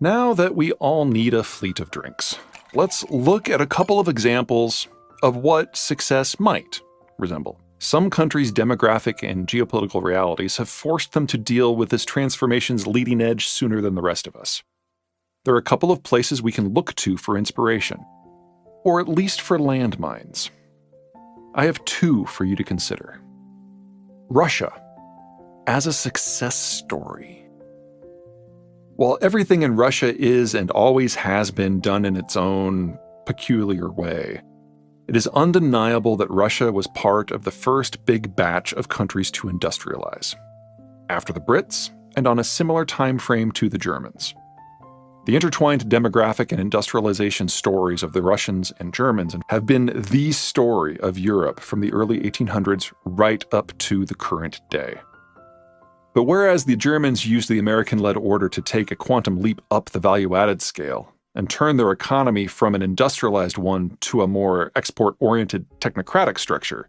Now that we all need a fleet of drinks, let's look at a couple of examples of what success might resemble. Some countries' demographic and geopolitical realities have forced them to deal with this transformation's leading edge sooner than the rest of us. There are a couple of places we can look to for inspiration, or at least for landmines. I have two for you to consider. Russia, as a success story. While everything in Russia is and always has been done in its own peculiar way, it is undeniable that Russia was part of the first big batch of countries to industrialize, after the Brits and on a similar time frame to the Germans. The intertwined demographic and industrialization stories of the Russians and Germans have been the story of Europe from the early 1800s right up to the current day. But whereas the Germans used the American-led order to take a quantum leap up the value-added scale and turn their economy from an industrialized one to a more export-oriented technocratic structure,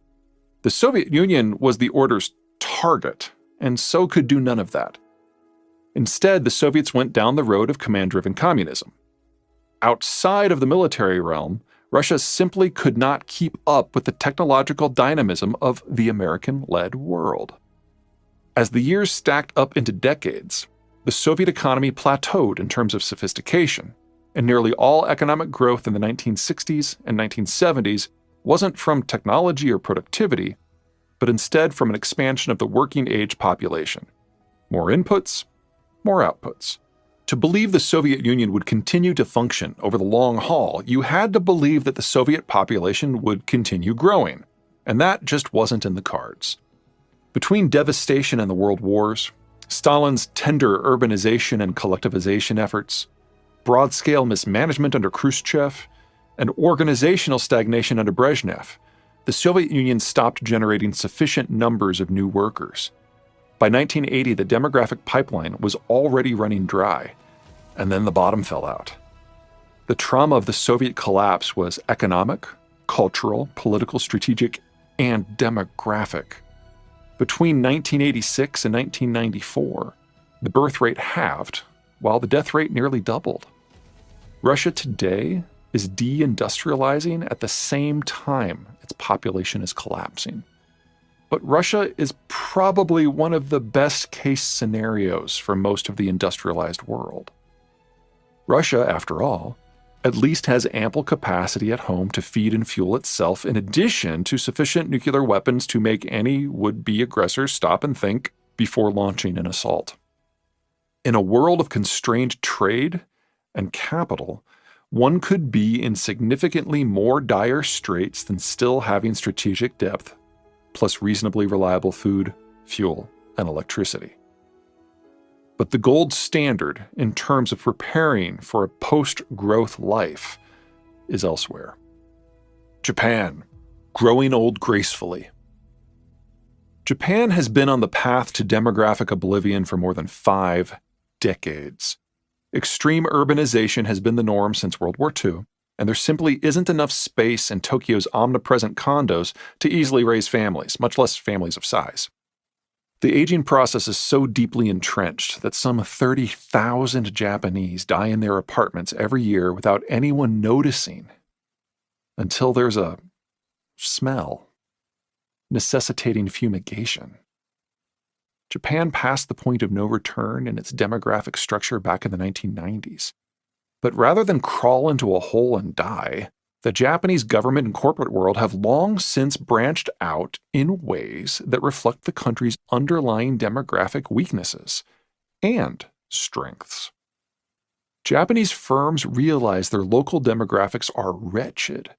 the Soviet Union was the order's target, and so could do none of that. Instead, the Soviets went down the road of command-driven communism. Outside of the military realm, Russia simply could not keep up with the technological dynamism of the American-led world. As the years stacked up into decades, the Soviet economy plateaued in terms of sophistication, and nearly all economic growth in the 1960s and 1970s wasn't from technology or productivity, but instead from an expansion of the working-age population. More inputs, more outputs. To believe the Soviet Union would continue to function over the long haul, you had to believe that the Soviet population would continue growing, and that just wasn't in the cards. Between devastation and the world wars, Stalin's tender urbanization and collectivization efforts, broad-scale mismanagement under Khrushchev, and organizational stagnation under Brezhnev, the Soviet Union stopped generating sufficient numbers of new workers. By 1980, the demographic pipeline was already running dry, and then the bottom fell out. The trauma of the Soviet collapse was economic, cultural, political, strategic, and demographic. Between 1986 and 1994, the birth rate halved, while the death rate nearly doubled. Russia today is deindustrializing at the same time its population is collapsing. But Russia is probably one of the best-case scenarios for most of the industrialized world. Russia, after all, at least has ample capacity at home to feed and fuel itself, in addition to sufficient nuclear weapons to make any would-be aggressors stop and think before launching an assault. In a world of constrained trade and capital, one could be in significantly more dire straits than still having strategic depth, plus reasonably reliable food, fuel, and electricity. But the gold standard in terms of preparing for a post-growth life is elsewhere. Japan, growing old gracefully. Japan has been on the path to demographic oblivion for more than 5 decades. Extreme urbanization has been the norm since World War II, and there simply isn't enough space in Tokyo's omnipresent condos to easily raise families, much less families of size. The aging process is so deeply entrenched that some 30,000 Japanese die in their apartments every year without anyone noticing, until there's a smell necessitating fumigation. Japan passed the point of no return in its demographic structure back in the 1990s. But rather than crawl into a hole and die, the Japanese government and corporate world have long since branched out in ways that reflect the country's underlying demographic weaknesses and strengths. Japanese firms realize their local demographics are wretched,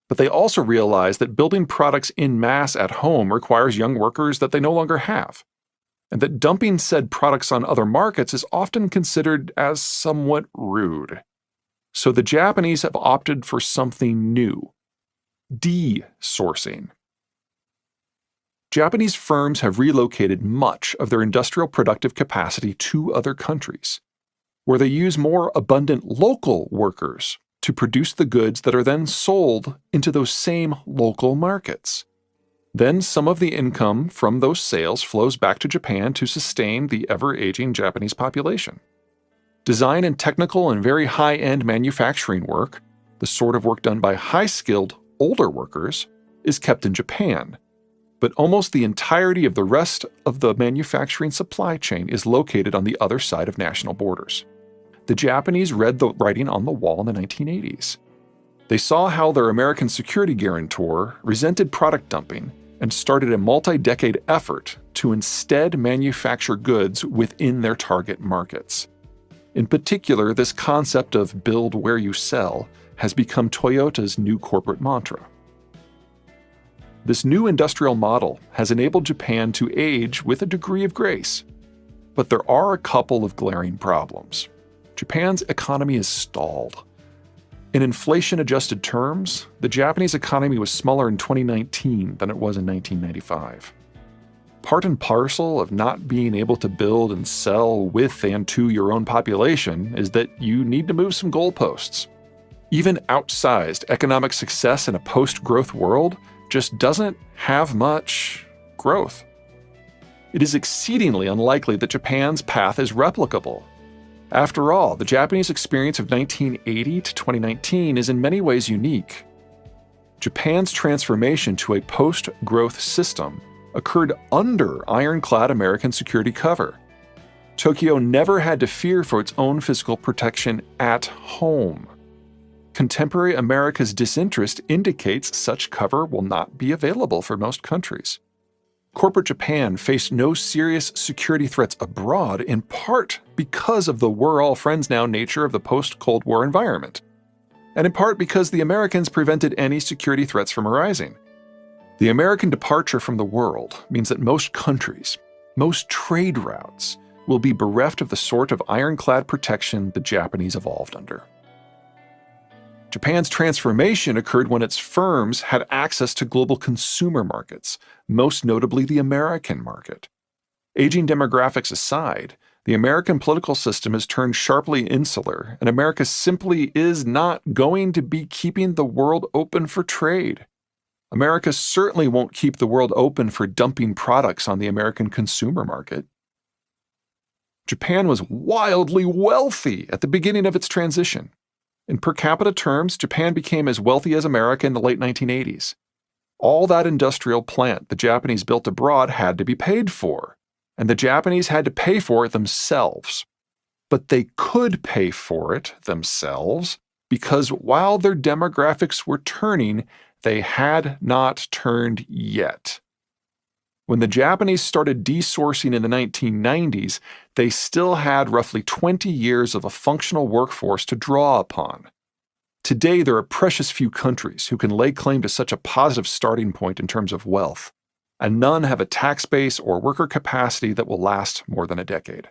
but they also realize that building products en masse at home requires young workers that they no longer have, and that dumping said products on other markets is often considered as somewhat rude. So the Japanese have opted for something new: de-sourcing. Japanese firms have relocated much of their industrial productive capacity to other countries, where they use more abundant local workers to produce the goods that are then sold into those same local markets. Then some of the income from those sales flows back to Japan to sustain the ever-aging Japanese population. Design and technical and very high-end manufacturing work, the sort of work done by high-skilled, older workers, is kept in Japan. But almost the entirety of the rest of the manufacturing supply chain is located on the other side of national borders. The Japanese read the writing on the wall in the 1980s. They saw how their American security guarantor resented product dumping and started a multi-decade effort to instead manufacture goods within their target markets. In particular, this concept of build where you sell has become Toyota's new corporate mantra. This new industrial model has enabled Japan to age with a degree of grace. But there are a couple of glaring problems. Japan's economy is stalled. In inflation-adjusted terms, the Japanese economy was smaller in 2019 than it was in 1995. Part and parcel of not being able to build and sell with and to your own population is that you need to move some goalposts. Even outsized economic success in a post-growth world just doesn't have much growth. It is exceedingly unlikely that Japan's path is replicable. After all, the Japanese experience of 1980 to 2019 is in many ways unique. Japan's transformation to a post-growth system occurred under ironclad American security cover. Tokyo never had to fear for its own physical protection at home. Contemporary America's disinterest indicates such cover will not be available for most countries. Corporate Japan faced no serious security threats abroad, in part because of the we're-all-friends-now nature of the post-Cold War environment, and in part because the Americans prevented any security threats from arising. The American departure from the world means that most countries, most trade routes, will be bereft of the sort of ironclad protection the Japanese evolved under. Japan's transformation occurred when its firms had access to global consumer markets, most notably the American market. Aging demographics aside, the American political system has turned sharply insular, and America simply is not going to be keeping the world open for trade. America certainly won't keep the world open for dumping products on the American consumer market. Japan was wildly wealthy at the beginning of its transition. In per capita terms, Japan became as wealthy as America in the late 1980s. All that industrial plant the Japanese built abroad had to be paid for, and the Japanese had to pay for it themselves. But they could pay for it themselves because while their demographics were turning, they had not turned yet. When the Japanese started desourcing in the 1990s, they still had roughly 20 years of a functional workforce to draw upon. Today, there are precious few countries who can lay claim to such a positive starting point in terms of wealth, and none have a tax base or worker capacity that will last more than a decade.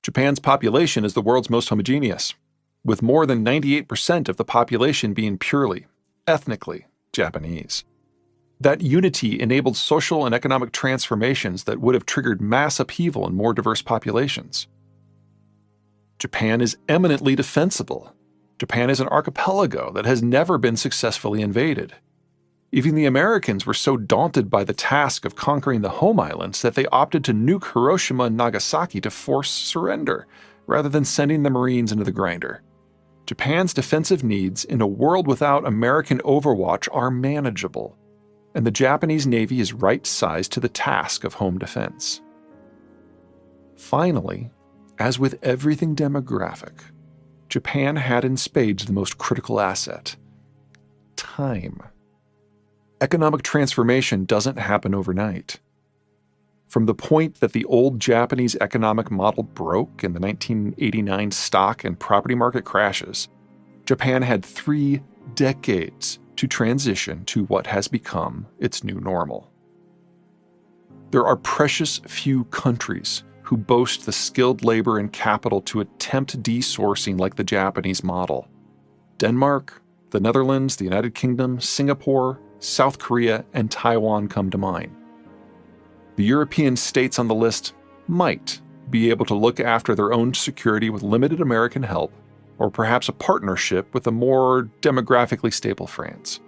Japan's population is the world's most homogeneous, with more than 98% of the population being purely, ethnically Japanese. That unity enabled social and economic transformations that would have triggered mass upheaval in more diverse populations. Japan is eminently defensible. Japan is an archipelago that has never been successfully invaded. Even the Americans were so daunted by the task of conquering the home islands that they opted to nuke Hiroshima and Nagasaki to force surrender, rather than sending the Marines into the grinder. Japan's defensive needs in a world without American overwatch are manageable, and the Japanese Navy is right-sized to the task of home defense. Finally, as with everything demographic, Japan had in spades the most critical asset: time. Economic transformation doesn't happen overnight. From the point that the old Japanese economic model broke in the 1989 stock and property market crashes, Japan had 3 decades to transition to what has become its new normal. There are precious few countries who boast the skilled labor and capital to attempt desourcing like the Japanese model. Denmark, the Netherlands, the United Kingdom, Singapore, South Korea, and Taiwan come to mind. The European states on the list might be able to look after their own security with limited American help, or perhaps a partnership with a more demographically stable France.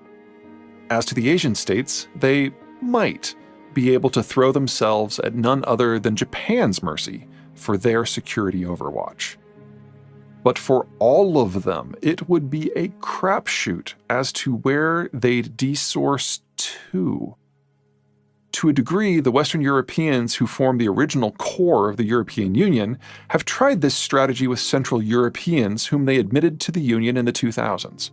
As to the Asian states, they might be able to throw themselves at none other than Japan's mercy for their security overwatch. But for all of them, it would be a crapshoot as to where they'd desource to. To a degree, the Western Europeans who formed the original core of the European Union have tried this strategy with Central Europeans whom they admitted to the Union in the 2000s.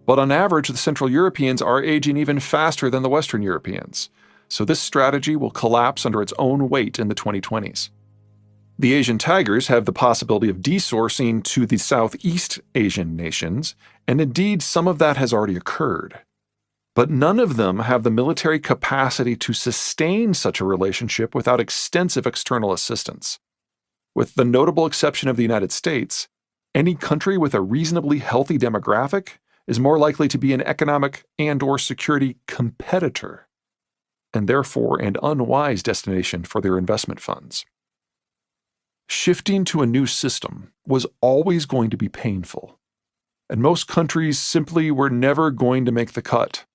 But on average, the Central Europeans are aging even faster than the Western Europeans, so this strategy will collapse under its own weight in the 2020s. The Asian tigers have the possibility of desourcing to the Southeast Asian nations, and indeed some of that has already occurred. But none of them have the military capacity to sustain such a relationship without extensive external assistance. With the notable exception of the United States, any country with a reasonably healthy demographic is more likely to be an economic and/or security competitor, and therefore an unwise destination for their investment funds. Shifting to a new system was always going to be painful, and most countries simply were never going to make the cut.